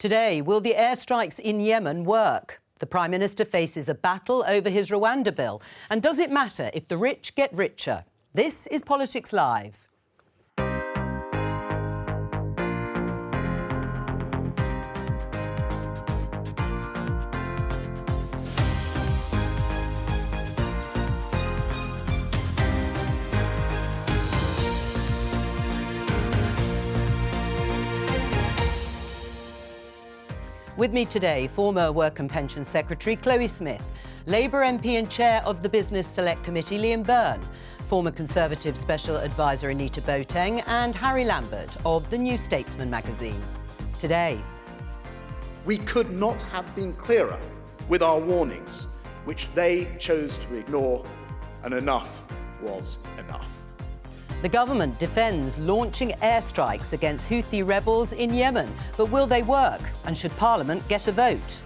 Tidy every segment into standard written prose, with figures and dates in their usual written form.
Today, will the airstrikes in Yemen work? The Prime Minister faces a battle over his Rwanda bill. And does it matter if the rich get richer? This is Politics Live. With me today, former Work and Pension Secretary Chloe Smith, Labour MP and Chair of the Business Select Committee Liam Byrne, former Conservative Special Advisor Anita Boateng and Harry Lambert of the New Statesman magazine. Today, we could not have been clearer with our warnings, which they chose to ignore, and enough was enough. the government defends launching airstrikes against Houthi rebels in Yemen. But will they work? And should Parliament get a vote?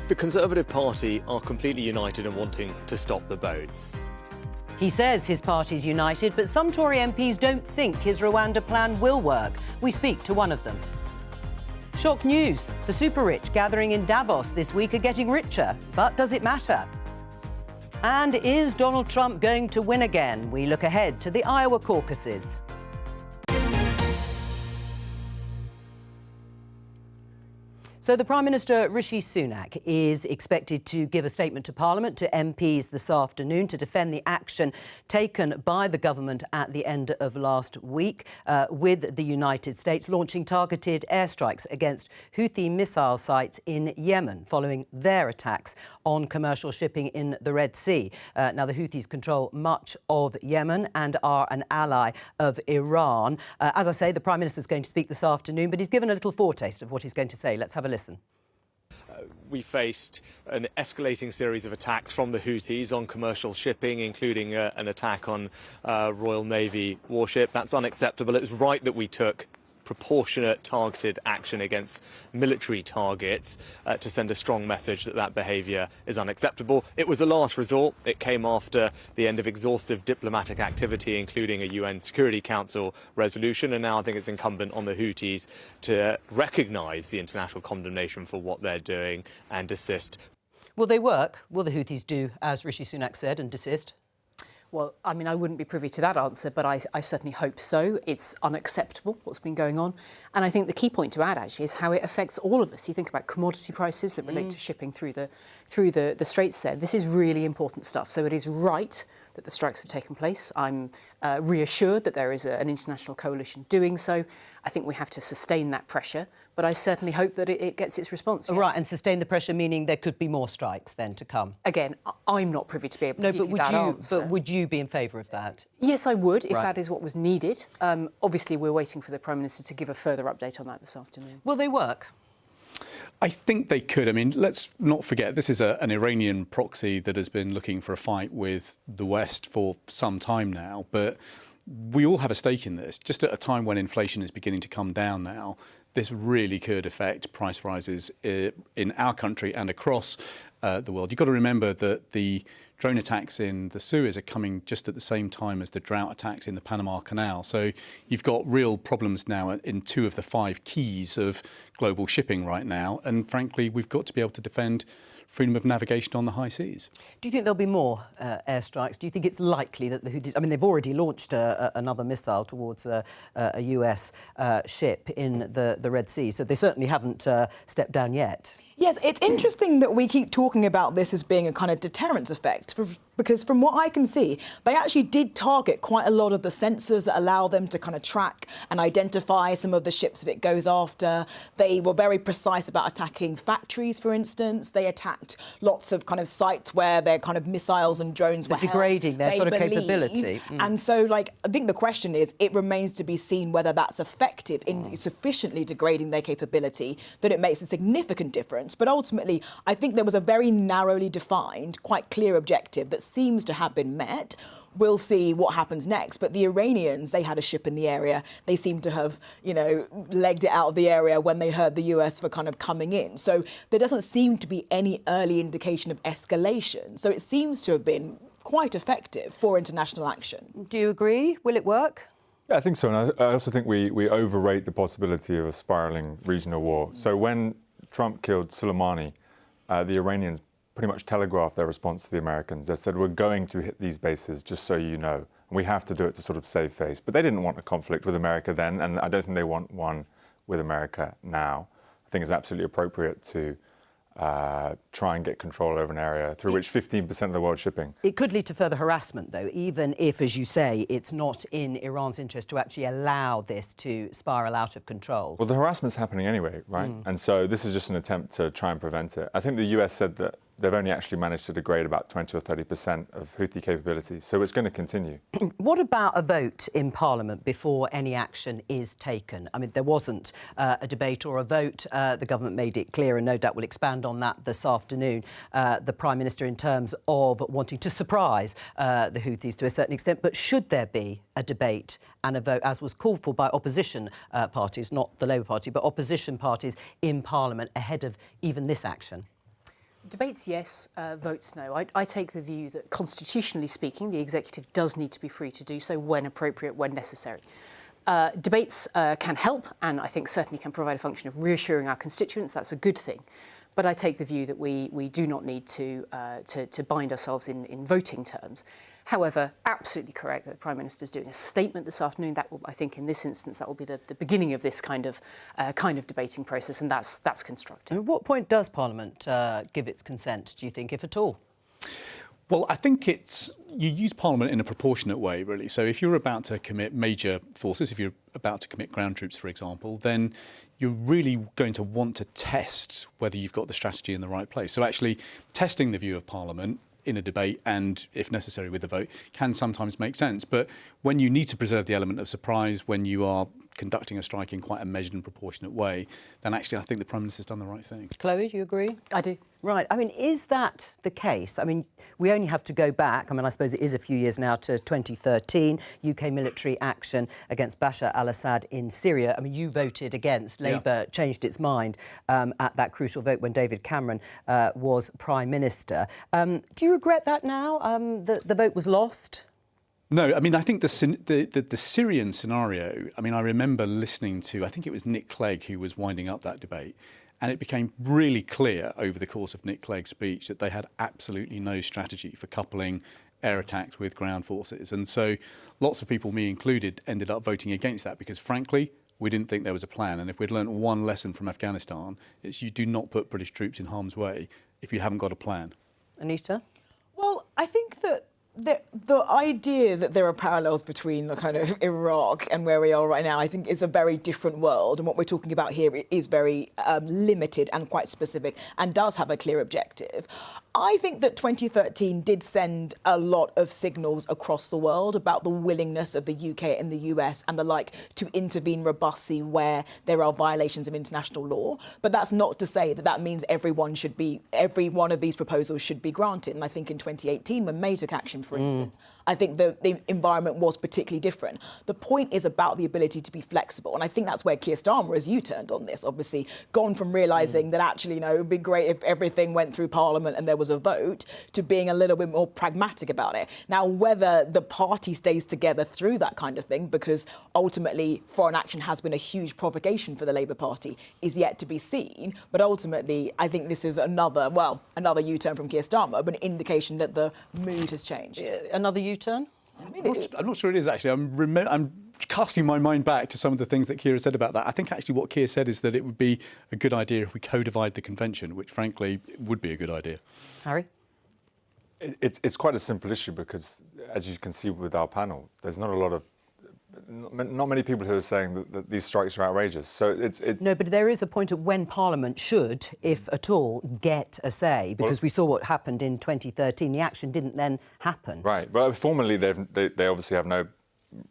The Conservative Party are completely united in wanting to stop the boats. He says his party's united, but some Tory MPs don't think his Rwanda plan will work. We speak to one of them. Shock news. The super-rich gathering in Davos this week are getting richer. But does it matter? And is Donald Trump going to win again? We look ahead to the Iowa caucuses. So the Prime Minister, Rishi Sunak, is expected to give a statement to Parliament, to MPs this afternoon, to defend the action taken by the government at the end of last week with the United States launching targeted airstrikes against Houthi missile sites in Yemen following their attacks on commercial shipping in the Red Sea. Now, the Houthis control much of Yemen and are an ally of Iran. As I say, the Prime Minister is going to speak this afternoon, but he's given a little foretaste of what he's going to say. Let's have a listen. We faced an escalating series of attacks from the Houthis on commercial shipping, including an attack on Royal Navy warship. That's unacceptable. It was right that we took proportionate, targeted action against military targets to send a strong message that that behaviour is unacceptable. It was a last resort. It came after the end of exhaustive diplomatic activity, including a UN Security Council resolution, and now I think it's incumbent on the Houthis to recognise the international condemnation for what they're doing and desist. Will they work? Will the Houthis do as Rishi Sunak said and desist? Well, I mean, I wouldn't be privy to that answer, but I certainly hope so. It's unacceptable, what's been going on. And I think the key point to add, actually, is how it affects all of us. You think about commodity prices that relate to shipping through the straits there. This is really important stuff. So it is right that the strikes have taken place. I'm reassured that there is an international coalition doing so. I think we have to sustain that pressure, but I certainly hope that it gets its response. Yes. Right, and sustain the pressure, meaning there could be more strikes then to come? Again, I'm not privy to be able to give you that answer. But would you be in favour of that? Yes, I would, if that is what was needed. Obviously, we're waiting for the Prime Minister to give a further update on that this afternoon. Will they work? I think they could. I mean, let's not forget, this is an Iranian proxy that has been looking for a fight with the West for some time now. But we all have a stake in this. Just at a time when inflation is beginning to come down now, this really could affect price rises in our country and across the world. You've got to remember that the drone attacks in the Suez are coming just at the same time as the drought attacks in the Panama Canal. So you've got real problems now in 2 of the 5 keys of global shipping right now. And frankly, we've got to be able to defend freedom of navigation on the high seas. Do you think there'll be more airstrikes? Do you think it's likely that the Houthis... I mean, they've already launched another missile towards a US ship in the Red Sea, so they certainly haven't stepped down yet. Yes, it's interesting that we keep talking about this as being a kind of deterrence effect, because from what I can see, they actually did target quite a lot of the sensors that allow them to kind of track and identify some of the ships that it goes after. They were very precise about attacking factories, for instance. They attacked lots of kind of sites where their kind of missiles and drones were degrading their sort of capability. And so, like, I think the question is, it remains to be seen whether that's effective in sufficiently degrading their capability that it makes a significant difference. But ultimately, I think there was a very narrowly defined, quite clear objective that seems to have been met. We'll see what happens next. But the Iranians, they had a ship in the area. They seem to have, you know, legged it out of the area when they heard the US were kind of coming in. So there doesn't seem to be any early indication of escalation. So it seems to have been quite effective for international action. Do you agree? Will it work? Yeah, I think so. And I also think we overrate the possibility of a spiralling regional war. So when Trump killed Soleimani, the Iranians pretty much telegraphed their response to the Americans. They said, we're going to hit these bases, just so you know. And we have to do it to sort of save face. But they didn't want a conflict with America then, and I don't think they want one with America now. I think it's absolutely appropriate to try and get control over an area through which 15% of the world's shipping. It could lead to further harassment, though, even if, as you say, it's not in Iran's interest to actually allow this to spiral out of control. Well, the harassment's happening anyway, right? And so this is just an attempt to try and prevent it. I think the US said that they've only actually managed to degrade about 20 or 30% of Houthi capability, so it's going to continue. What about a vote in Parliament before any action is taken? I mean, there wasn't a debate or a vote. The government made it clear, and no doubt will expand on that this afternoon, the Prime Minister, in terms of wanting to surprise the Houthis to a certain extent. But should there be a debate and a vote, as was called for by opposition parties, not the Labour Party, but opposition parties in Parliament ahead of even this action? Debates, yes. Votes, no. I take the view that, constitutionally speaking, the executive does need to be free to do so when appropriate, when necessary. Debates can help, and I think certainly can provide a function of reassuring our constituents. That's a good thing. But I take the view that we do not need to bind ourselves in voting terms. However, absolutely correct that the Prime Minister is doing a statement this afternoon. That will, I think, in this instance, that will be the beginning of this kind of debating process, and that's constructive. At what point does Parliament give its consent, do you think, if at all? Well, I think you use Parliament in a proportionate way, really. So if you're about to commit major forces, if you're about to commit ground troops, for example, then you're really going to want to test whether you've got the strategy in the right place. So actually testing the view of Parliament in a debate and, if necessary, with a vote, can sometimes make sense. But when you need to preserve the element of surprise, when you are conducting a strike in quite a measured and proportionate way, then actually I think the Prime Minister's done the right thing. Chloe, do you agree? I do. Right. I mean, is that the case? I mean, we only have to go back, I mean, I suppose it is a few years now, to 2013, UK military action against Bashar al-Assad in Syria. I mean, you voted against. Labour changed its mind at that crucial vote when David Cameron was Prime Minister. Do you regret that now, that the vote was lost? No, I mean, I think the Syrian scenario, I mean, I remember listening to, I think it was Nick Clegg who was winding up that debate, and it became really clear over the course of Nick Clegg's speech that they had absolutely no strategy for coupling air attacks with ground forces. And so lots of people, me included, ended up voting against that because, frankly, we didn't think there was a plan. And if we'd learnt one lesson from Afghanistan, it's you do not put British troops in harm's way if you haven't got a plan. Anita? Well, I think that the idea that there are parallels between the kind of Iraq and where we are right now, I think, is a very different world. And what we're talking about here is very limited and quite specific and does have a clear objective. I think that 2013 did send a lot of signals across the world about the willingness of the UK and the US and the like to intervene robustly where there are violations of international law. But that's not to say that that means every one of these proposals should be granted. And I think in 2018, when May took action, for instance, I think the environment was particularly different. The point is about the ability to be flexible. And I think that's where Keir Starmer has U-turned on this, obviously, gone from realising that actually, it would be great if everything went through Parliament and there was a vote, to being a little bit more pragmatic about it. Now, whether the party stays together through that kind of thing, because ultimately foreign action has been a huge provocation for the Labour Party, is yet to be seen. But ultimately, I think this is another U-turn from Keir Starmer, but an indication that the mood has changed. Another U-turn? I'm not sure it is, actually. I'm casting my mind back to some of the things that Keir has said about that. I think actually what Keir said is that it would be a good idea if we co-divide the convention, which frankly would be a good idea. Harry? It's quite a simple issue because, as you can see with our panel, there's not many people who are saying that these strikes are outrageous. So it's No, but there is a point at when Parliament should, if at all, get a say, because we saw what happened in 2013. The action didn't then happen. Right. Well, formally, they obviously have no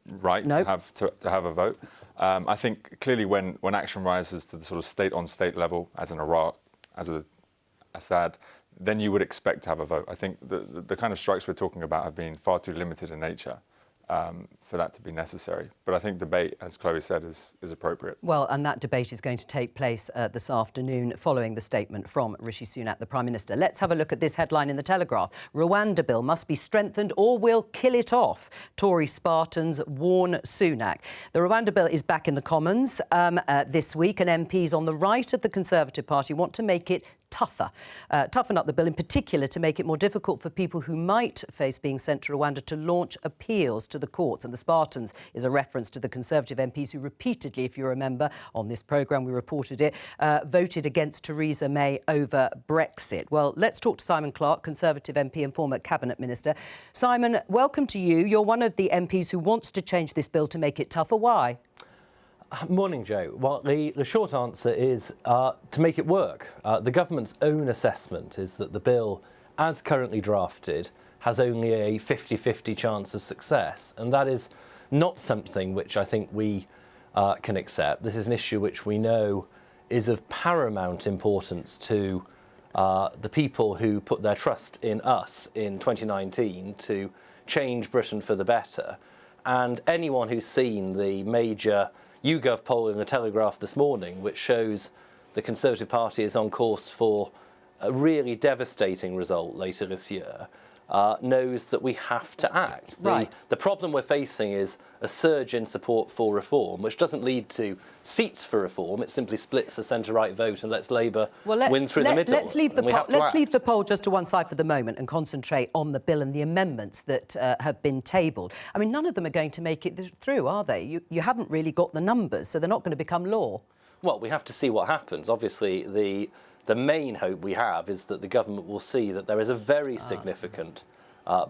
right to have a vote. I think clearly when action rises to the sort of state-on-state level, as in Iraq, as with Assad, then you would expect to have a vote. I think the kind of strikes we're talking about have been far too limited in nature for that to be necessary. But I think debate, as Chloe said, is appropriate. Well, and that debate is going to take place this afternoon following the statement from Rishi Sunak, the Prime Minister. Let's have a look at this headline in the Telegraph. Rwanda bill must be strengthened or we'll kill it off. Tory Spartans warn Sunak. The Rwanda bill is back in the Commons this week, and MPs on the right of the Conservative Party want to make it toughen up the bill, in particular to make it more difficult for people who might face being sent to Rwanda to launch appeals to the courts. And the Spartans is a reference to the Conservative MPs who repeatedly, if you remember, on this programme we reported it, voted against Theresa May over Brexit. Well, let's talk to Simon Clarke, Conservative MP and former Cabinet Minister. Simon, welcome to you. You're one of the MPs who wants to change this bill to make it tougher. Why? Morning, Joe. Well, the short answer is to make it work. The government's own assessment is that the bill, as currently drafted, has only a 50-50 chance of success. And that is not something which I think we can accept. This is an issue which we know is of paramount importance to the people who put their trust in us in 2019 to change Britain for the better. And anyone who's seen the major YouGov poll in the Telegraph this morning, which shows the Conservative Party is on course for a really devastating result later this year, knows that we have to act. The problem we're facing is a surge in support for reform, which doesn't lead to seats for reform. It simply splits the centre-right vote and lets Labour win through the middle. Let's leave the poll just to one side for the moment and concentrate on the bill and the amendments that have been tabled. I mean, none of them are going to make it through, are they? You haven't really got the numbers, so they're not going to become law. Well, we have to see what happens. Obviously, the main hope we have is that the government will see that there is a very significant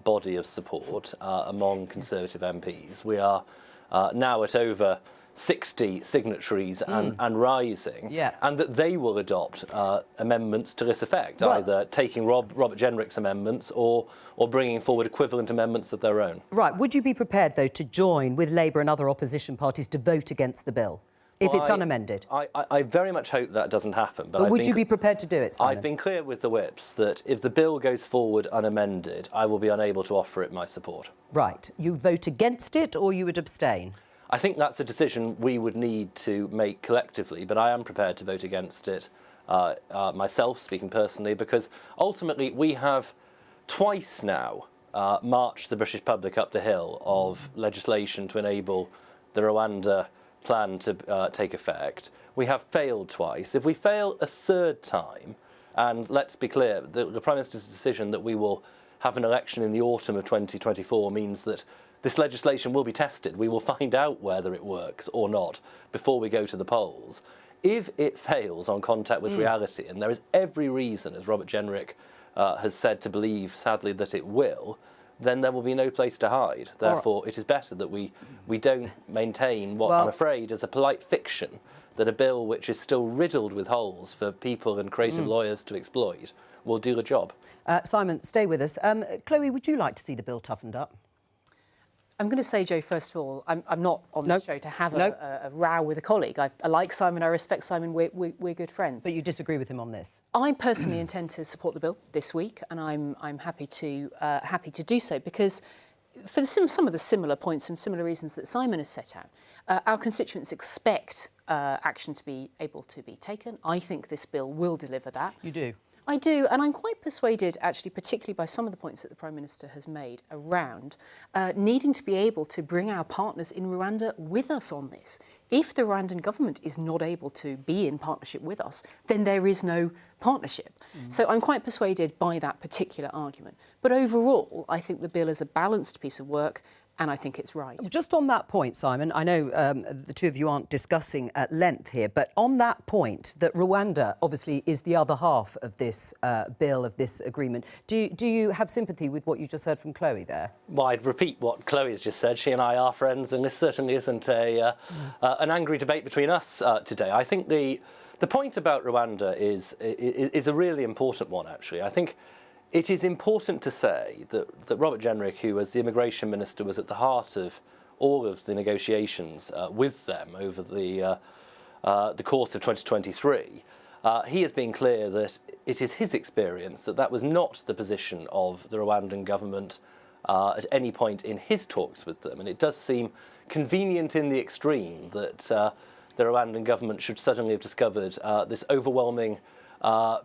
body of support among Conservative MPs. We are now at over 60 signatories and rising, and that they will adopt amendments to this effect, either taking Robert Jenrick's amendments or bringing forward equivalent amendments of their own. Right. Would you be prepared, though, to join with Labour and other opposition parties to vote against the bill? If it's unamended? I very much hope that doesn't happen. But would you be prepared to do it, Simon? I've been clear with the whips that if the bill goes forward unamended, I will be unable to offer it my support. Right. You vote against it or you would abstain? I think that's a decision we would need to make collectively, but I am prepared to vote against it myself, speaking personally, because ultimately we have twice now marched the British public up the hill of legislation to enable the Rwanda plan to take effect. We have failed twice. If we fail a third time, and let's be clear, the Prime Minister's decision that we will have an election in the autumn of 2024 means that this legislation will be tested. We will find out whether it works or not before we go to the polls. If it fails on contact with reality, and there is every reason, as Robert Jenrick has said, to believe, sadly, that it will, then there will be no place to hide. Therefore, it is better that we don't maintain what I'm afraid is a polite fiction, that a bill which is still riddled with holes for people and creative lawyers to exploit will do the job. Simon, stay with us. Chloe, would you like to see the bill toughened up? I'm going to say, Joe, first of all, I'm not on the show to have a row with a colleague. I like Simon, I respect Simon, we're good friends. But you disagree with him on this? I personally intend to support the bill this week, and I'm happy to do so, because for some of the similar points and similar reasons that Simon has set out, our constituents expect action to be able to be taken. I think this bill will deliver that. You do? I do, and I'm quite persuaded, actually, particularly by some of the points that the Prime Minister has made around needing to be able to bring our partners in Rwanda with us on this. If the Rwandan government is not able to be in partnership with us, then there is no partnership. So I'm quite persuaded by that particular argument. But overall, I think the bill is a balanced piece of work, and I think it's right. Just on that point, Simon, I know the two of you aren't discussing at length here, but on that point, that Rwanda obviously is the other half of this bill, of this agreement, do you have sympathy with what you just heard from Chloe there? Well, I'd repeat what Chloe has just said. She and I are friends, and this certainly isn't an angry debate between us today. I think the point about Rwanda is a really important one, actually. I think it is important to say that Robert Jenrick, who as the Immigration Minister was at the heart of all of the negotiations with them over the course of 2023, he has been clear that it is his experience that that was not the position of the Rwandan government at any point in his talks with them. And it does seem convenient in the extreme that the Rwandan government should suddenly have discovered this overwhelming, shall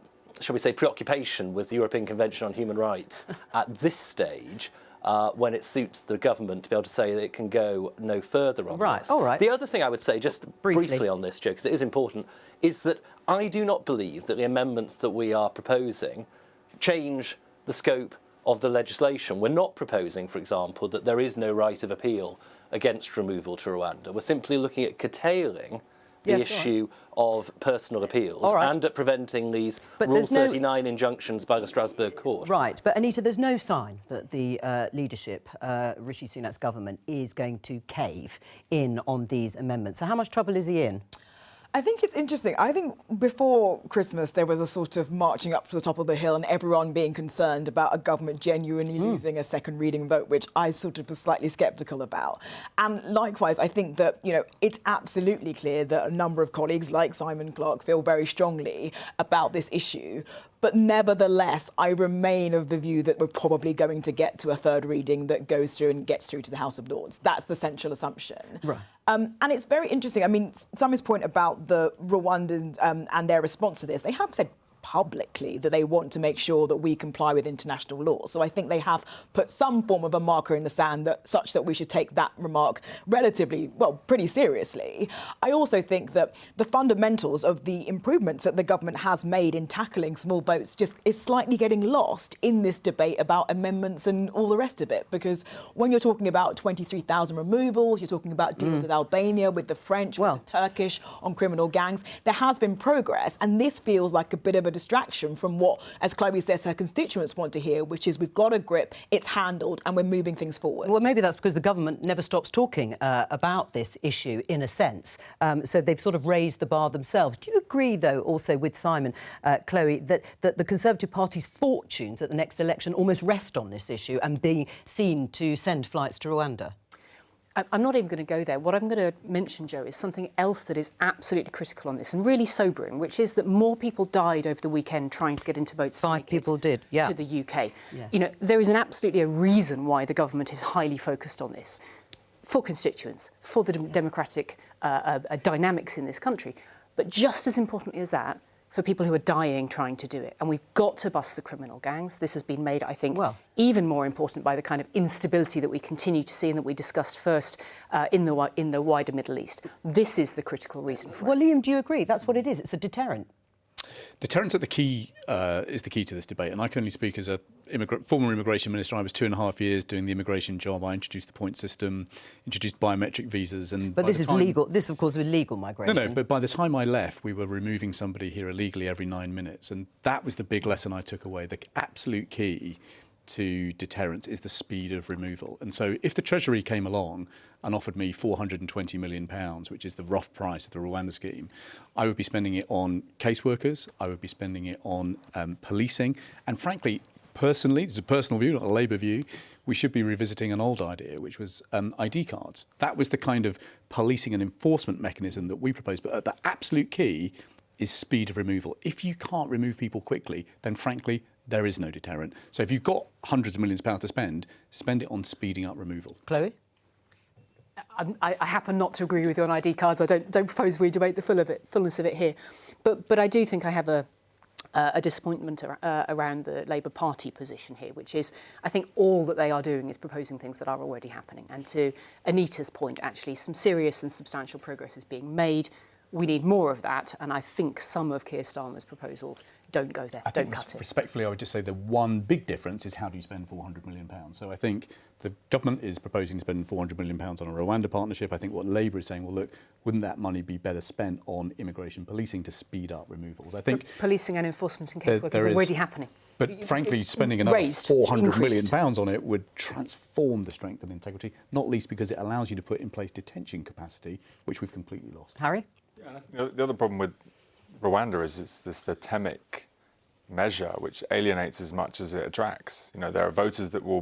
we say, preoccupation with the European Convention on Human Rights at this stage, when it suits the government to be able to say that it can go no further on this. All right. The other thing I would say, just briefly on this, Joe, because it is important, is that I do not believe that the amendments that we are proposing change the scope of the legislation. We're not proposing, for example, that there is no right of appeal against removal to Rwanda. We're simply looking at curtailing the issue of personal appeals and at preventing these Rule 39 injunctions by the Strasbourg court. Right, but Anita, there's no sign that the leadership, Rishi Sunak's government, is going to cave in on these amendments. So how much trouble is he in? I think it's interesting. I think before Christmas there was a sort of marching up to the top of the hill and everyone being concerned about a government genuinely losing a second reading vote, which I sort of was slightly sceptical about. And likewise, I think that, you know, it's absolutely clear that a number of colleagues like Simon Clarke feel very strongly about this issue. But nevertheless, I remain of the view that we're probably going to get to a third reading that goes through and gets through to the House of Lords. That's the central assumption. Right. And it's very interesting. I mean, Simon's point about the Rwandans and their response to this, they have said publicly that they want to make sure that we comply with international law. So I think they have put some form of a marker in the sand that such that we should take that remark relatively, well, pretty seriously. I also think that the fundamentals of the improvements that the government has made in tackling small boats just is slightly getting lost in this debate about amendments and all the rest of it. Because when you're talking about 23,000 removals, you're talking about deals with Albania, with the French, with the Turkish on criminal gangs, there has been progress. And this feels like a bit of a distraction from what, as Chloe says, her constituents want to hear, which is we've got a grip, it's handled, and we're moving things forward. Well, maybe that's because the government never stops talking about this issue, in a sense. So they've sort of raised the bar themselves. Do you agree, though, also with Simon, Chloe, that the Conservative Party's fortunes at the next election almost rest on this issue and being seen to send flights to Rwanda? I'm not even going to go there. What I'm going to mention, Joe, is something else that is absolutely critical on this and really sobering, which is that more people died over the weekend trying to get into boats. 5 people did, yeah. To the UK. Yeah. You know, there is absolutely a reason why the government is highly focused on this. For constituents, for the democratic dynamics in this country. But just as importantly as that, for people who are dying trying to do it. And we've got to bust the criminal gangs. This has been made, I think, even more important by the kind of instability that we continue to see and that we discussed first in the wider Middle East. This is the critical reason for it. Well, Liam, do you agree? That's what it is. It's a deterrent. Deterrence is the key to this debate, and I can only speak as a former immigration minister. I was 2.5 years doing the immigration job. I introduced the point system, introduced biometric visas, and but this is legal. This, of course, was legal migration. No, but by the time I left, we were removing somebody here illegally every 9 minutes, and that was the big lesson I took away. The absolute key to deterrence is the speed of removal. And so if the Treasury came along and offered me £420 million, which is the rough price of the Rwanda scheme, I would be spending it on caseworkers, I would be spending it on policing, and frankly, personally, this is a personal view, not a Labour view, we should be revisiting an old idea, which was ID cards. That was the kind of policing and enforcement mechanism that we proposed. But the absolute key is speed of removal. If you can't remove people quickly, then frankly, there is no deterrent. So if you've got hundreds of millions of pounds to spend it on speeding up removal. Chloe? I happen not to agree with you on ID cards. I don't propose we debate the fullness of it here. But I do think I have a disappointment around the Labour Party position here, which is, I think all that they are doing is proposing things that are already happening. And to Anita's point, actually, some serious and substantial progress is being made. We need more of that, and I think some of Keir Starmer's proposals don't go there, don't cut it. Respectfully, I would just say the one big difference is how do you spend £400 million? So I think the government is proposing to spend £400 million on a Rwanda partnership. I think what Labour is saying, well, look, wouldn't that money be better spent on immigration policing to speed up removals? I think policing and enforcement and casework is already happening. But frankly, spending another £400 million on it would transform the strength and integrity, not least because it allows you to put in place detention capacity, which we've completely lost. Harry? Yeah, and I think the other problem with Rwanda is it's this totemic measure which alienates as much as it attracts. You know, there are voters that will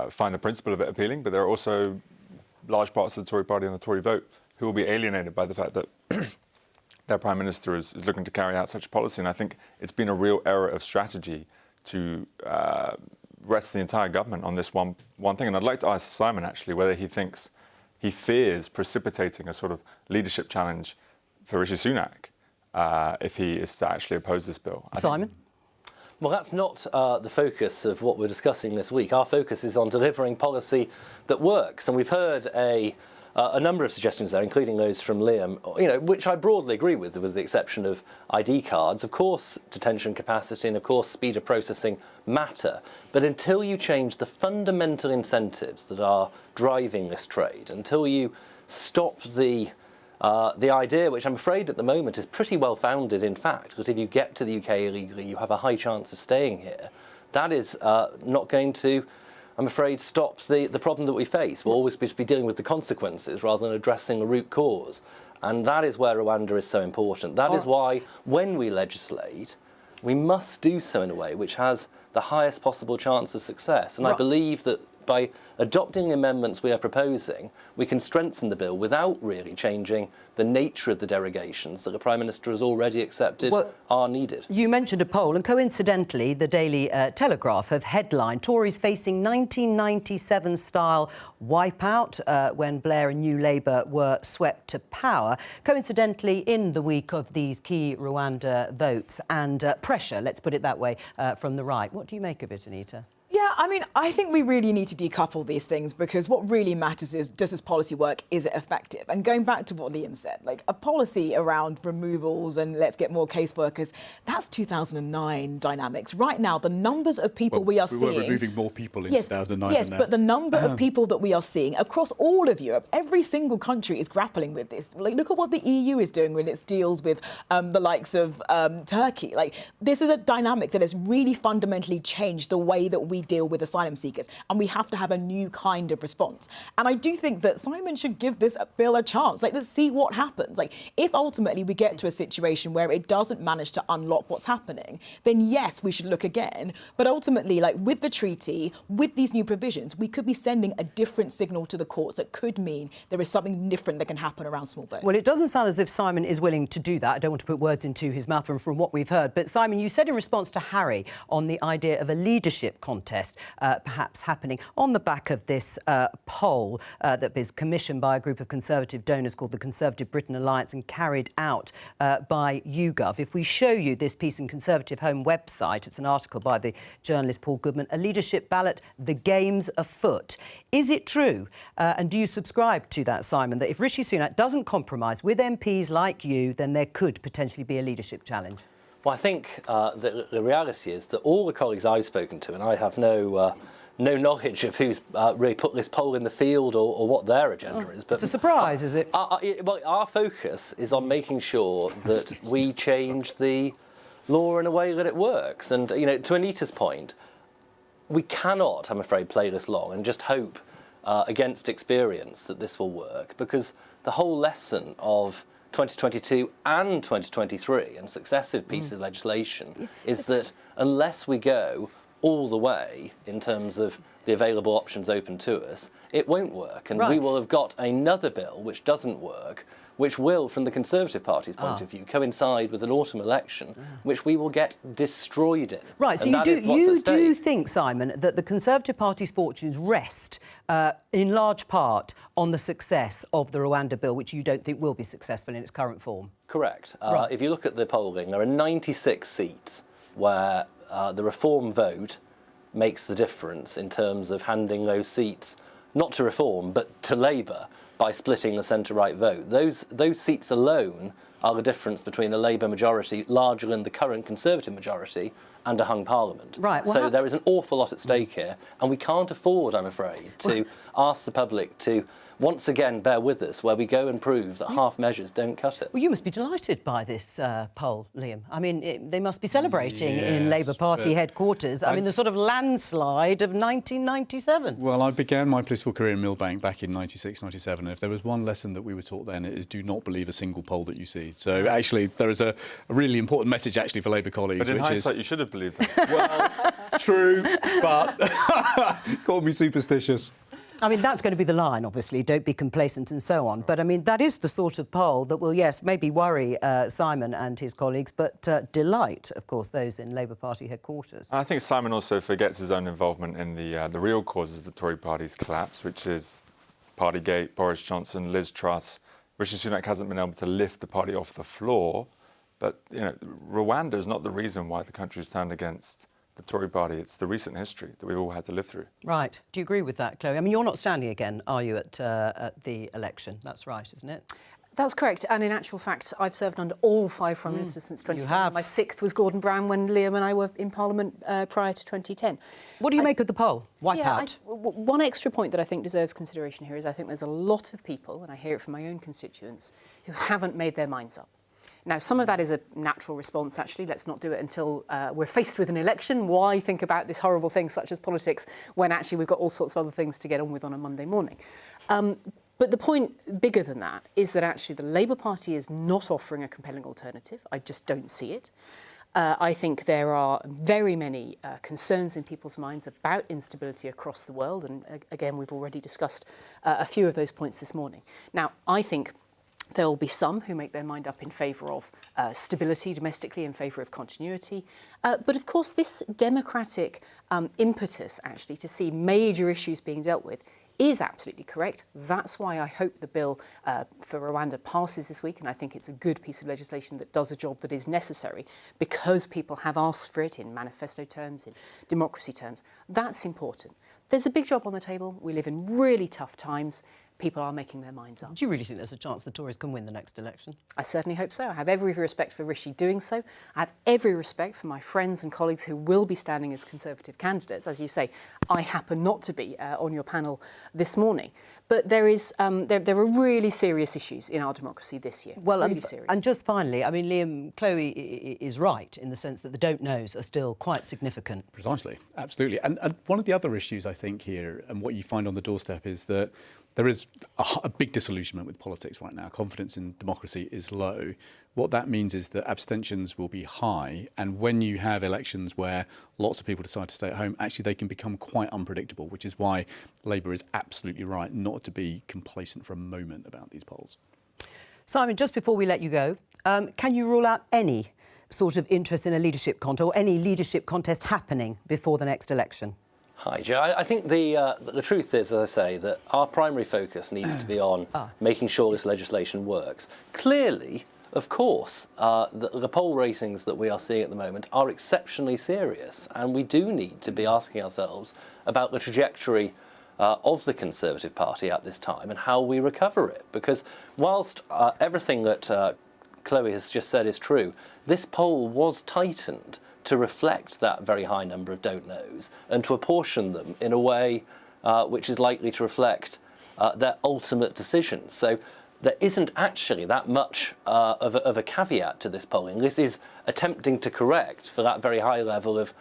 find the principle of it appealing, but there are also large parts of the Tory party and the Tory vote who will be alienated by the fact that their Prime Minister is looking to carry out such a policy. And I think it's been a real error of strategy to rests the entire government on this one thing. And I'd like to ask Simon, actually, whether he fears precipitating a sort of leadership challenge for Rishi Sunak if he is to actually oppose this bill. Simon? Well, that's not the focus of what we're discussing this week. Our focus is on delivering policy that works. And we've heard a number of suggestions there, including those from Liam, which I broadly agree with the exception of ID cards. Of course, detention capacity and, of course, speed of processing matter. But until you change the fundamental incentives that are driving this trade, until you stop the idea, which I'm afraid at the moment is pretty well founded, in fact, because if you get to the UK illegally, you have a high chance of staying here. That is not going to, I'm afraid, stop the problem that we face. We'll always be dealing with the consequences rather than addressing the root cause. And that is where Rwanda is so important. That is why, when we legislate, we must do so in a way which has the highest possible chance of success. And I believe that by adopting the amendments we are proposing, we can strengthen the bill without really changing the nature of the derogations that the Prime Minister has already accepted are needed. You mentioned a poll, and coincidentally, the Daily Telegraph have headlined Tories facing 1997-style wipeout when Blair and New Labour were swept to power. Coincidentally, in the week of these key Rwanda votes and pressure, let's put it that way, from the right. What do you make of it, Anita? Yeah, I mean, I think we really need to decouple these things because what really matters is, does this policy work? Is it effective? And going back to what Liam said, like a policy around removals and let's get more caseworkers, that's 2009 dynamics. Right now, the numbers of people we are seeing... We were removing more people in 2009 Yes, than but the number of people that we are seeing across all of Europe, every single country is grappling with this. Like, look at what the EU is doing when it deals with the likes of Turkey. Like, this is a dynamic that has really fundamentally changed the way that we deal with asylum seekers, and we have to have a new kind of response. And I do think that Simon should give this bill a chance. Like, let's see what happens. Like, if ultimately we get to a situation where it doesn't manage to unlock what's happening, then yes, we should look again. But ultimately, like with the treaty, with these new provisions, we could be sending a different signal to the courts that could mean there is something different that can happen around small boats. Well, it doesn't sound as if Simon is willing to do that. I don't want to put words into his mouth from what we've heard. But Simon, you said in response to Harry on the idea of a leadership contest perhaps happening on the back of this poll that is commissioned by a group of Conservative donors called the Conservative Britain Alliance and carried out by YouGov. If we show you this piece in Conservative Home website, it's an article by the journalist Paul Goodman, A Leadership Ballot, The Game's Afoot. Is it true, and do you subscribe to that, Simon, that if Rishi Sunak doesn't compromise with MPs like you, then there could potentially be a leadership challenge? Well, I think the reality is that all the colleagues I've spoken to, and I have no knowledge of who's really put this poll in the field or what their agenda is. But it's a surprise, is it? Well, our focus is on making sure that we change the law in a way that it works. And, to Anita's point, we cannot, I'm afraid, play this long and just hope against experience that this will work, because the whole lesson of 2022 and 2023 and successive pieces of legislation is that unless we go all the way in terms of the available options open to us, it won't work. And we will have got another bill which doesn't work, which will, from the Conservative Party's point of view, coincide with an autumn election, which we will get destroyed in. Right, so you do think, Simon, that the Conservative Party's fortunes rest in large part on the success of the Rwanda bill, which you don't think will be successful in its current form? Correct. If you look at the polling, there are 96 seats where the reform vote makes the difference in terms of handing those seats, not to Reform, but to Labour, by splitting the centre-right vote. Those seats alone are the difference between a Labour majority larger than the current Conservative majority and a hung Parliament. Right. Well, so there is an awful lot at stake here, and we can't afford, I'm afraid, to ask the public to once again bear with us where we go and prove that half measures don't cut it. Well, you must be delighted by this poll, Liam. I mean, they must be celebrating in Labour Party headquarters. I mean, the sort of landslide of 1997. Well, I began my political career in Millbank back in 96, 97. And if there was one lesson that we were taught then, it is do not believe a single poll that you see. So actually, there is a really important message actually for Labour colleagues. But in hindsight, you should have believed it. Well, true, but call me superstitious. I mean, that's going to be the line, obviously. Don't be complacent and so on. But, I mean, that is the sort of poll that will, yes, maybe worry Simon and his colleagues, but delight, of course, those in Labour Party headquarters. I think Simon also forgets his own involvement in the real causes of the Tory party's collapse, which is Partygate, Boris Johnson, Liz Truss. Rishi Sunak hasn't been able to lift the party off the floor. But, you know, Rwanda is not the reason why the country's turned against the Tory party. It's the recent history that we've all had to live through. Right. Do you agree with that, Chloe? I mean, you're not standing again, are you, at the election? That's right, isn't it? That's correct. And in actual fact, I've served under all 5 Prime Ministers since 2010. You have. My 6th was Gordon Brown when Liam and I were in Parliament prior to 2010. What do you make of the poll? Wipeout? One extra point that I think deserves consideration here is I think there's a lot of people, and I hear it from my own constituents, who haven't made their minds up. Now, some of that is a natural response, actually. Let's not do it until we're faced with an election. Why think about this horrible thing such as politics when actually we've got all sorts of other things to get on with on a Monday morning? But the point bigger than that is that actually the Labour Party is not offering a compelling alternative. I just don't see it. I think there are very many concerns in people's minds about instability across the world. And again, we've already discussed a few of those points this morning. Now, I think there will be some who make their mind up in favour of stability domestically, in favour of continuity. But of course, this democratic impetus, actually, to see major issues being dealt with is absolutely correct. That's why I hope the bill for Rwanda passes this week, and I think it's a good piece of legislation that does a job that is necessary because people have asked for it in manifesto terms, in democracy terms. That's important. There's a big job on the table. We live in really tough times. People are making their minds up. Do you really think there's a chance the Tories can win the next election? I certainly hope so. I have every respect for Rishi doing so. I have every respect for my friends and colleagues who will be standing as Conservative candidates. As you say, I happen not to be on your panel this morning. But there are really serious issues in our democracy this year. Well, really serious. And just finally, I mean, Liam, Chloe is right in the sense that the don't-knows are still quite significant. Precisely, absolutely. And one of the other issues, I think, here, and what you find on the doorstep, is that there is a big disillusionment with politics right now. Confidence in democracy is low. What that means is that abstentions will be high. And when you have elections where lots of people decide to stay at home, actually they can become quite unpredictable, which is why Labour is absolutely right not to be complacent for a moment about these polls. Simon, just before we let you go, can you rule out any sort of interest in a leadership contest or any leadership contest happening before the next election? Hi, Joe. I think the truth is, as I say, that our primary focus needs to be on making sure this legislation works. Clearly, of course, the poll ratings that we are seeing at the moment are exceptionally serious, and we do need to be asking ourselves about the trajectory of the Conservative Party at this time and how we recover it. Because whilst everything that Chloe has just said is true, this poll was tightened to reflect that very high number of don't knows and to apportion them in a way which is likely to reflect their ultimate decisions. So there isn't actually that much of a caveat to this polling. This is attempting to correct for that very high level of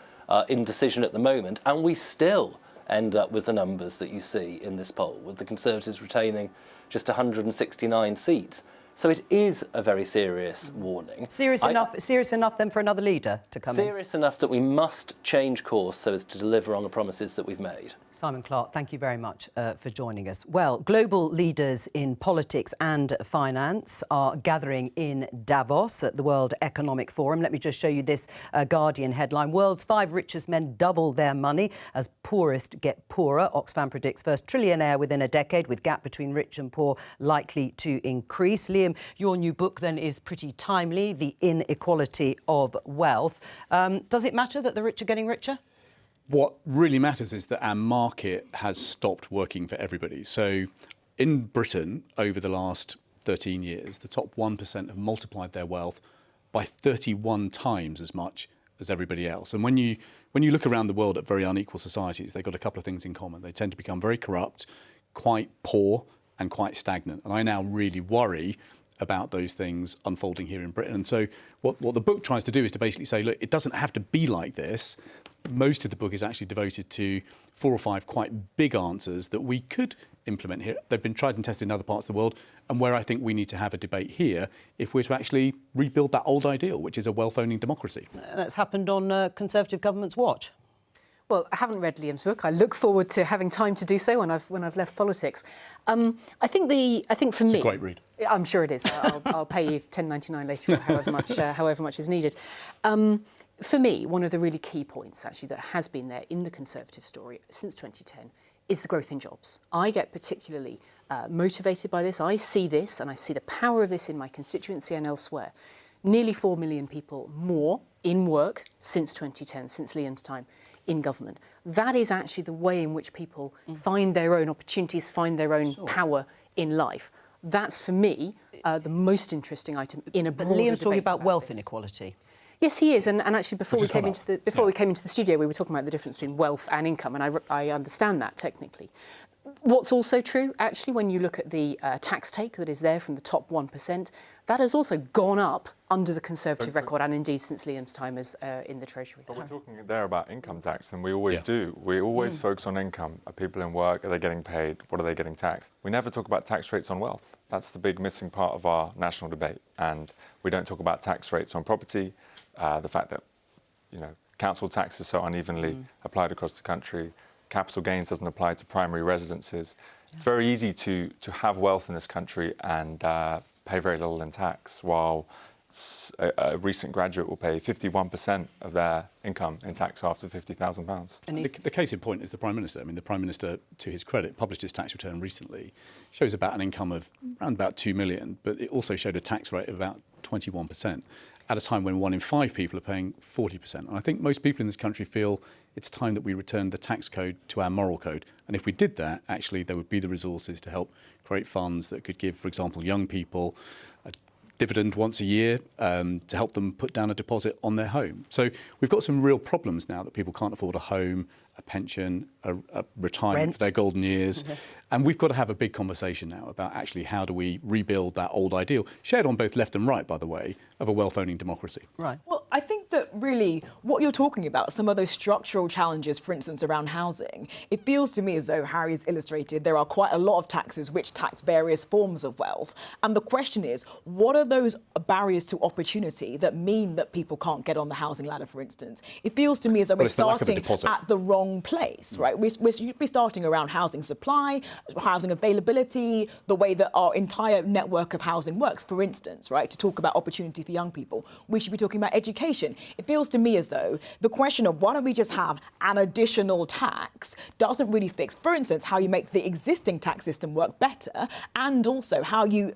indecision at the moment, and we still end up with the numbers that you see in this poll, with the Conservatives retaining just 169 seats. So it is a very serious warning. Serious enough then for another leader to come in? Serious enough that we must change course so as to deliver on the promises that we've made. Simon Clarke, thank you very much for joining us. Well, global leaders in politics and finance are gathering in Davos at the World Economic Forum. Let me just show you this Guardian headline. World's 5 richest men double their money as poorest get poorer. Oxfam predicts first trillionaire within a decade, with gap between rich and poor likely to increase. Liam, your new book then is pretty timely, The Inequality of Wealth. Does it matter that the rich are getting richer? What really matters is that our market has stopped working for everybody. So in Britain, over the last 13 years, the top 1% have multiplied their wealth by 31 times as much as everybody else. And when you look around the world at very unequal societies, they've got a couple of things in common. They tend to become very corrupt, quite poor, and quite stagnant. And I now really worry about those things unfolding here in Britain. And so what the book tries to do is to basically say, look, it doesn't have to be like this. Most of the book is actually devoted to 4 or 5 quite big answers that we could implement here. They've been tried and tested in other parts of the world, and where I think we need to have a debate here if we're to actually rebuild that old ideal, which is a wealth-owning democracy. That's happened on Conservative government's watch. Well, I haven't read Liam's book. I look forward to having time to do so when I've left politics. I think for me, it's a great read. I'm sure it is. I'll pay you $10.99 later, or however much is needed. For me, one of the really key points actually that has been there in the Conservative story since 2010 is the growth in jobs. I get particularly motivated by this. I see this, and I see the power of this in my constituency and elsewhere. Nearly 4 million people more in work since 2010, since Liam's time in government. That is actually the way in which people find their own opportunities, find their own power in life. That's, for me, the most interesting item in a broader debate. Liam's talking about wealth inequality. Yes, he is, and actually before we came into the studio, we were talking about the difference between wealth and income, and I understand that technically. What's also true, actually, when you look at the tax take that is there from the top 1%, that has also gone up under the Conservative record, and indeed since Liam's time as in the Treasury. But we're talking there about income tax, and we always do. We always focus on income. Are people in work? Are they getting paid? What are they getting taxed? We never talk about tax rates on wealth. That's the big missing part of our national debate. And we don't talk about tax rates on property, the fact that, council tax is so unevenly applied across the country. Capital gains doesn't apply to primary residences. It's very easy to have wealth in this country and pay very little in tax, while a recent graduate will pay 51% of their income in tax after £50,000. And the case in point is the Prime Minister. I mean, the Prime Minister, to his credit, published his tax return recently, shows about an income of around about 2 million, but it also showed a tax rate of about 21%. At a time when 1 in 5 people are paying 40%. And I think most people in this country feel it's time that we return the tax code to our moral code. And if we did that, actually, there would be the resources to help create funds that could give, for example, young people a dividend once a year to help them put down a deposit on their home. So we've got some real problems now that people can't afford a home, a pension, a retirement for their golden years. And we've got to have a big conversation now about actually how do we rebuild that old ideal, shared on both left and right, by the way, of a wealth-owning democracy. Right. Well, I think that really what you're talking about, some of those structural challenges, for instance, around housing, it feels to me as though Harry's illustrated there are quite a lot of taxes which tax various forms of wealth. And the question is, what are those barriers to opportunity that mean that people can't get on the housing ladder, for instance? It feels to me as though we're starting at the wrong place, right? We should be starting around housing supply, housing availability, the way that our entire network of housing works, for instance, right? To talk about opportunity for young people, we should be talking about education. It feels to me as though the question of why don't we just have an additional tax doesn't really fix, for instance, how you make the existing tax system work better, and also how you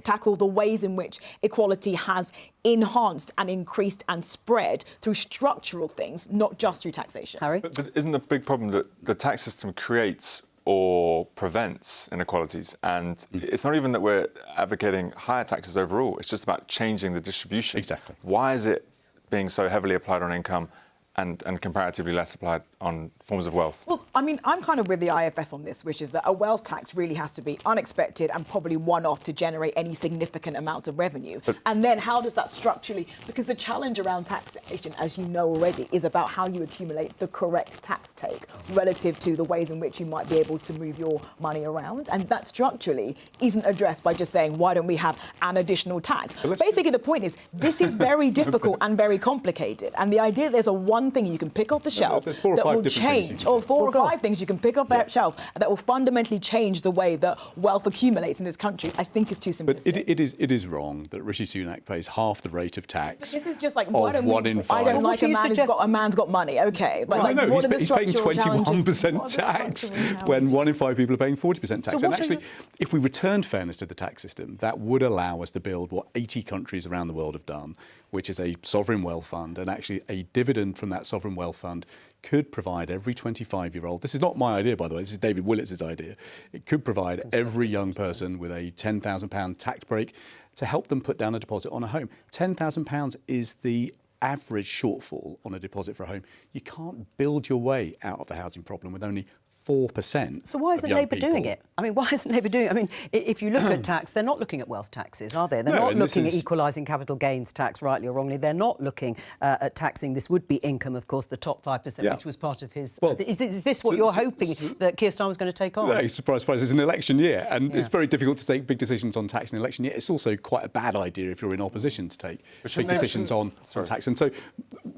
tackle the ways in which equality has enhanced and increased and spread through structural things, not just through taxation. Harry? But isn't the big problem that the tax system creates or prevents inequalities? And it's not even that we're advocating higher taxes overall, it's just about changing the distribution. Exactly. Why is it being so heavily applied on income and comparatively less applied on forms of wealth? Well, I mean, I'm kind of with the IFS on this, which is that a wealth tax really has to be unexpected and probably one-off to generate any significant amounts of revenue. And then how does that structurally... Because the challenge around taxation, as you know already, is about how you accumulate the correct tax take relative to the ways in which you might be able to move your money around. And that structurally isn't addressed by just saying, why don't we have an additional tax? Basically, the point is, this is very difficult and very complicated. And the idea there's a one thing you can pick off the shelf that will change, or four or five things you can pick off that shelf that will fundamentally change the way that wealth accumulates in this country, I think is too simplistic. But it is wrong that Rishi Sunak pays half the rate of tax. But this is just like, why don't 1 in 5. I don't like a man's got money, okay. But well, like, no, what are the he's paying structural 21% tax when 1 in 5 people are paying 40% tax. So and actually, if we returned fairness to the tax system, that would allow us to build what 80 countries around the world have done, which is a sovereign wealth fund, and actually a dividend from that sovereign wealth fund could provide every 25-year-old, this is not my idea, by the way, this is David Willits' idea, it could provide every young person with a £10,000 tax break to help them put down a deposit on a home. £10,000 is the average shortfall on a deposit for a home. You can't build your way out of the housing problem with only 4%. So why isn't Labour doing it? I mean, why isn't Labour doing it? I mean, if you look at tax, they're not looking at wealth taxes, are they? They're not looking at equalising capital gains tax, rightly or wrongly. They're not looking at taxing this would-be income, of course, the top 5%, which was part of his... Well, is this what you're hoping that Keir Starmer's going to take on? No, surprise, surprise. It's an election year, and it's very difficult to take big decisions on tax in an election year. It's also quite a bad idea if you're in opposition to take big decisions on tax. And so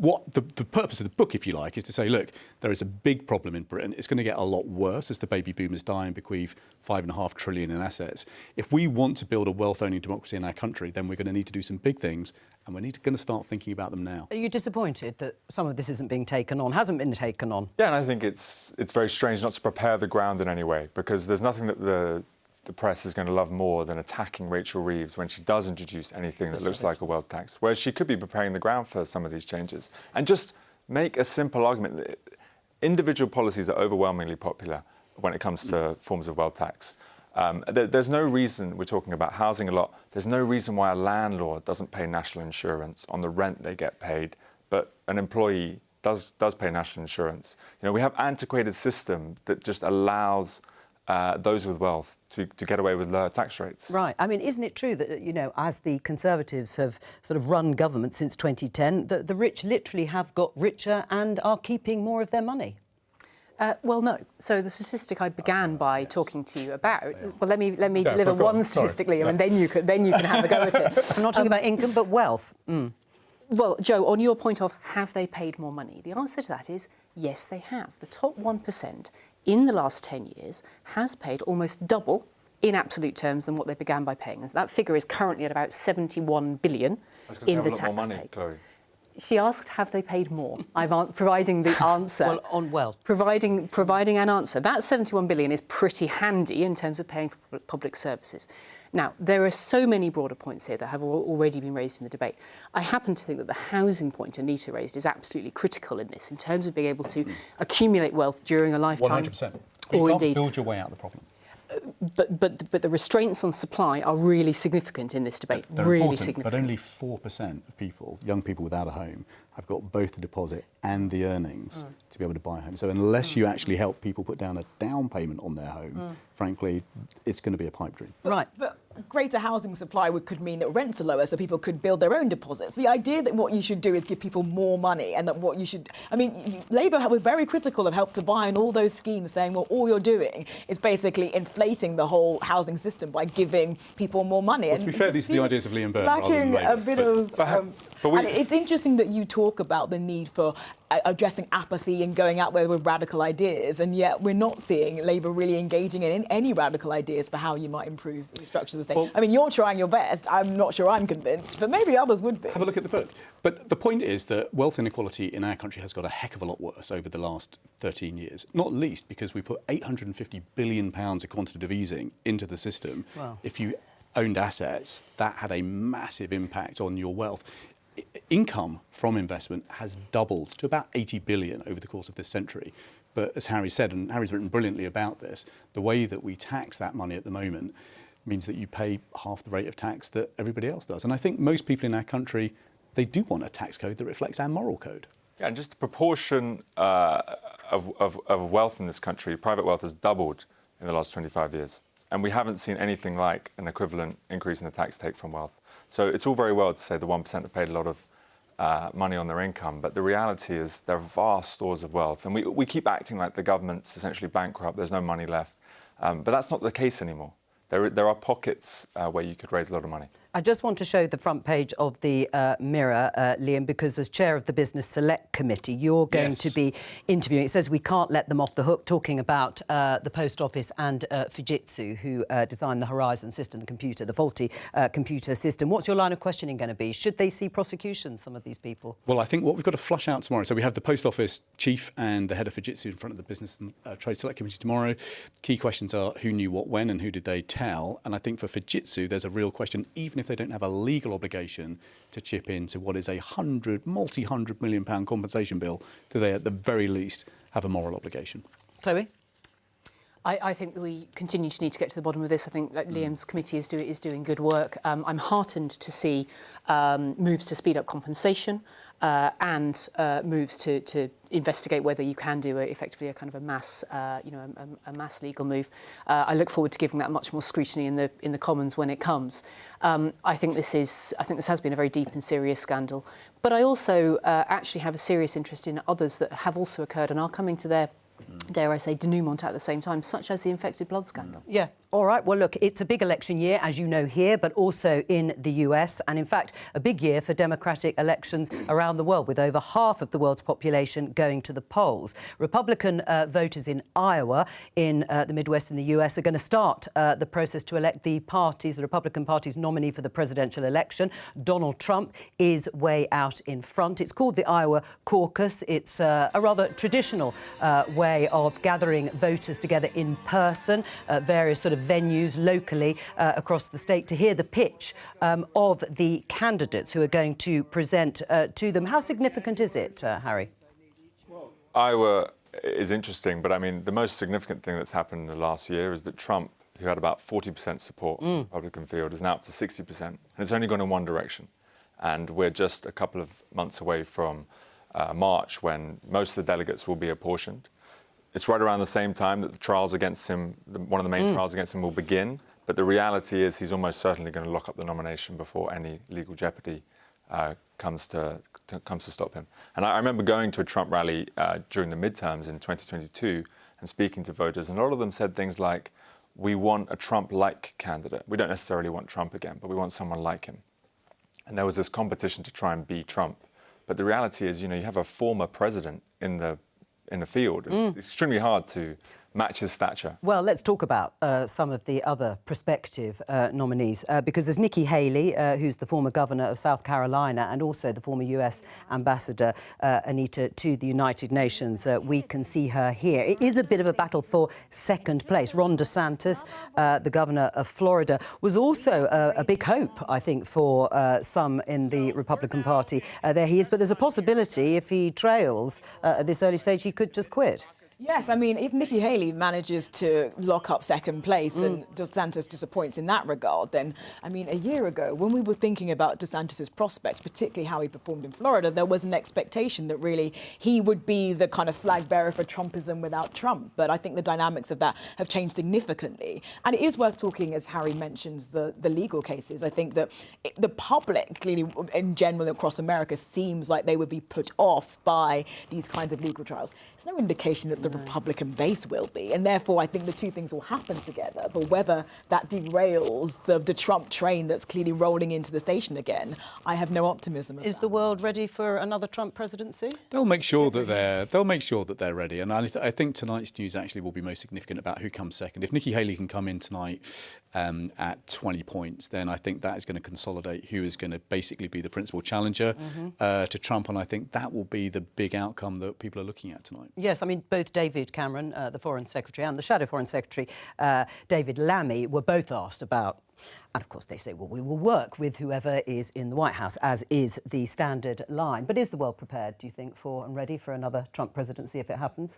what the purpose of the book, if you like, is to say, look, there is a big problem in Britain. It's going to get a lot worse as the baby boomers die and bequeath $5.5 trillion in assets. If we want to build a wealth-owning democracy in our country, then we're going to need to do some big things, and we're going to start thinking about them now. Are you disappointed that some of this isn't being taken on, hasn't been taken on? Yeah, and I think it's very strange not to prepare the ground in any way, because there's nothing that the press is going to love more than attacking Rachel Reeves when she does introduce anything that looks like a wealth tax, whereas she could be preparing the ground for some of these changes. And just make a simple argument. Individual policies are overwhelmingly popular when it comes to forms of wealth tax. There's no reason, we're talking about housing a lot, there's no reason why a landlord doesn't pay national insurance on the rent they get paid, but an employee does pay national insurance. You know, we have an antiquated system that just allows those with wealth to get away with lower tax rates. Right. I mean, isn't it true that, you know, as the Conservatives have sort of run government since 2010, the rich literally have got richer and are keeping more of their money? Well, no. So the statistic I began by talking to you about. Well, let me deliver one statistically, and then you can have a go at it. I'm not talking about income, but wealth. Well, Joe, on your point of have they paid more money, the answer to that is yes, they have. The top 1% in the last 10 years has paid almost double in absolute terms than what they began by paying. And so that figure is currently at about 71 billion in the tax take. Chloe. She asked, have they paid more? I'm providing the answer. Well, on wealth. Providing an answer. That 71 billion is pretty handy in terms of paying for public services. Now, there are so many broader points here that have already been raised in the debate. I happen to think that the housing point Anita raised is absolutely critical in this, in terms of being able to accumulate wealth during a lifetime. 100%. Or You indeed, can't build your way out of the problem. But the restraints on supply are really significant in this debate. They're really important, significant. but only 4% of people, young people without a home, have got both the deposit and the earnings to be able to buy a home. So unless you actually help people put down a down payment on their home, frankly, it's going to be a pipe dream. Right. But greater housing supply could mean that rents are lower, so people could build their own deposits. The idea that what you should do is give people more money, and that what you should... I mean, Labour were very critical of Help to Buy and all those schemes, saying, well, all you're doing is basically inflating the whole housing system by giving people more money. Well, to be fair, these are the ideas of Liam Byrne rather than lacking Labour. a bit of... and it's interesting that you talk about the need for addressing apathy and going out there with radical ideas, and yet we're not seeing Labour really engaging in any radical ideas for how you might improve the structure of the state. Well, I mean, you're trying your best. I'm not sure I'm convinced, but maybe others would be. Have a look at the book. But the point is that wealth inequality in our country has got a heck of a lot worse over the last 13 years, not least because we put £850 billion of quantitative easing into the system. Wow. If you owned assets, that had a massive impact on your wealth. Income from investment has doubled to about 80 billion over the course of this century. But as Harry said, and Harry's written brilliantly about this, the way that we tax that money at the moment means that you pay half the rate of tax that everybody else does. And I think most people in our country, they do want a tax code that reflects our moral code. Yeah, and just the proportion of wealth in this country, private wealth, has doubled in the last 25 years. And we haven't seen anything like an equivalent increase in the tax take from wealth. So it's all very well to say the 1% have paid a lot of money on their income, but the reality is there are vast stores of wealth. And we keep acting like the government's essentially bankrupt, there's no money left. But that's not the case anymore. There are pockets where you could raise a lot of money. I just want to show the front page of the Mirror, Liam, because as chair of the Business Select Committee, you're going to be interviewing. It says we can't let them off the hook, talking about the Post Office and Fujitsu, who designed the Horizon system, the faulty computer system. What's your line of questioning going to be? Should they see prosecution, some of these people? Well, I think what we've got to flush out tomorrow, so we have the Post Office chief and the head of Fujitsu in front of the Business and Trade Select Committee tomorrow. Key questions are who knew what when and who did they tell? And I think for Fujitsu, there's a real question, even if they don't have a legal obligation to chip in to what is a multi-hundred million pound compensation bill, do they at the very least have a moral obligation? Chloe? I think that we continue to need to get to the bottom of this. I think Liam's committee is doing good work. I'm heartened to see moves to speed up compensation and moves to investigate whether you can do effectively a kind of a mass, a mass legal move. I look forward to giving that much more scrutiny in the Commons when it comes. I think this has been a very deep and serious scandal, but I also actually have a serious interest in others that have also occurred and are coming to their dare I say, denouement at the same time, such as the infected blood scandal. Yeah. All right. Well, look, it's a big election year, as you know, here, but also in the US. And in fact, a big year for democratic elections around the world, with over half of the world's population going to the polls. Republican voters in Iowa, in the Midwest in the US, are going to start the process to elect the Republican Party's nominee for the presidential election. Donald Trump is way out in front. It's called the Iowa Caucus. It's a rather traditional way of gathering voters together in person, various sort of venues locally across the state, to hear the pitch of the candidates who are going to present to them. How significant is it, Harry? Iowa is interesting, but I mean, the most significant thing that's happened in the last year is that Trump, who had about 40% support in the Republican field, is now up to 60%. And it's only gone in one direction. And we're just a couple of months away from March, when most of the delegates will be apportioned. It's right around the same time that the trials against him, one of the main trials against him, will begin. But the reality is he's almost certainly going to lock up the nomination before any legal jeopardy comes to stop him. And I remember going to a Trump rally during the midterms in 2022 and speaking to voters, and a lot of them said things like, we want a Trump-like candidate. We don't necessarily want Trump again, but we want someone like him. And there was this competition to try and be Trump. But the reality is, you know, you have a former president in the field. It's extremely hard to match his stature. Well, let's talk about some of the other prospective nominees, because there's Nikki Haley, who's the former governor of South Carolina, and also the former US ambassador, Anita, to the United Nations. We can see her here. It is a bit of a battle for second place. Ron DeSantis, the governor of Florida, was also a big hope, I think, for some in the Republican Party. There he is, but there's a possibility if he trails at this early stage, he could just quit. Yes, I mean, if Nikki Haley manages to lock up second place and DeSantis disappoints in that regard, then, I mean, a year ago, when we were thinking about DeSantis' prospects, particularly how he performed in Florida, there was an expectation that really he would be the kind of flag bearer for Trumpism without Trump. But I think the dynamics of that have changed significantly. And it is worth talking, as Harry mentions, the legal cases. I think that the public, clearly, in general, across America, seems like they would be put off by these kinds of legal trials. There's no indication that the Republican base will be, and therefore I think the two things will happen together. But whether that derails the Trump train that's clearly rolling into the station again, I have no optimism. Is the world ready for another Trump presidency? They'll make sure that they're ready, and I think tonight's news actually will be most significant about who comes second. If Nikki Haley can come in tonight at 20 points, then I think that is going to consolidate who is going to basically be the principal challenger to Trump, and I think that will be the big outcome that people are looking at tonight. Yes, I mean, both David Cameron, the Foreign Secretary, and the Shadow Foreign Secretary, David Lammy, were both asked about, and of course they say, well, we will work with whoever is in the White House, as is the standard line. But is the world prepared, do you think, for and ready for another Trump presidency if it happens?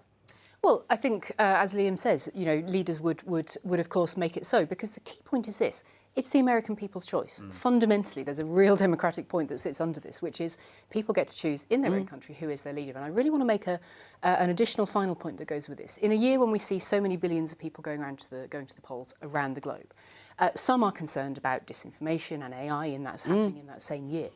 Well, I think, as Liam says, you know, leaders would of course make it so, because the key point is this: it's the American people's choice. Fundamentally, there's a real democratic point that sits under this, which is people get to choose in their own country who is their leader. And I really want to make an additional final point that goes with this. In a year when we see so many billions of people going to the polls around the globe, some are concerned about disinformation and AI, and that's happening in that same year.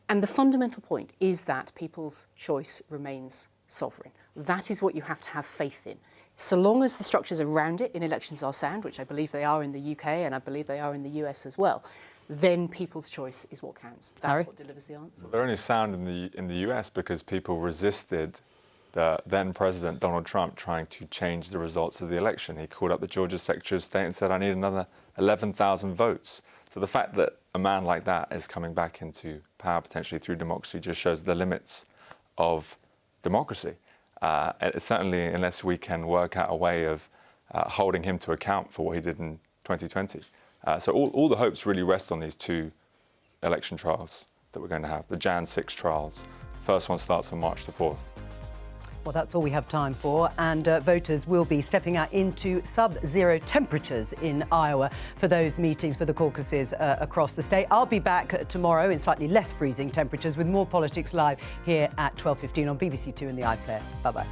And the fundamental point is that people's choice remains sovereign. That is what you have to have faith in. So long as the structures around it in elections are sound, which I believe they are in the UK and I believe they are in the US as well, then people's choice is what counts. That's Harry? what delivers the answer. They're only sound in the US because people resisted the then President Donald Trump trying to change the results of the election. He called up the Georgia Secretary of State and said, I need another 11,000 votes. So the fact that a man like that is coming back into power potentially through democracy just shows the limits of democracy. Certainly, unless we can work out a way of holding him to account for what he did in 2020. So all the hopes really rest on these two election trials that we're going to have, the Jan 6 trials. The first one starts on March the 4th. Well, that's all we have time for, and voters will be stepping out into sub-zero temperatures in Iowa for those meetings for the caucuses across the state. I'll be back tomorrow in slightly less freezing temperatures with more Politics Live here at 12:15 on BBC Two and the iPlayer. Bye-bye.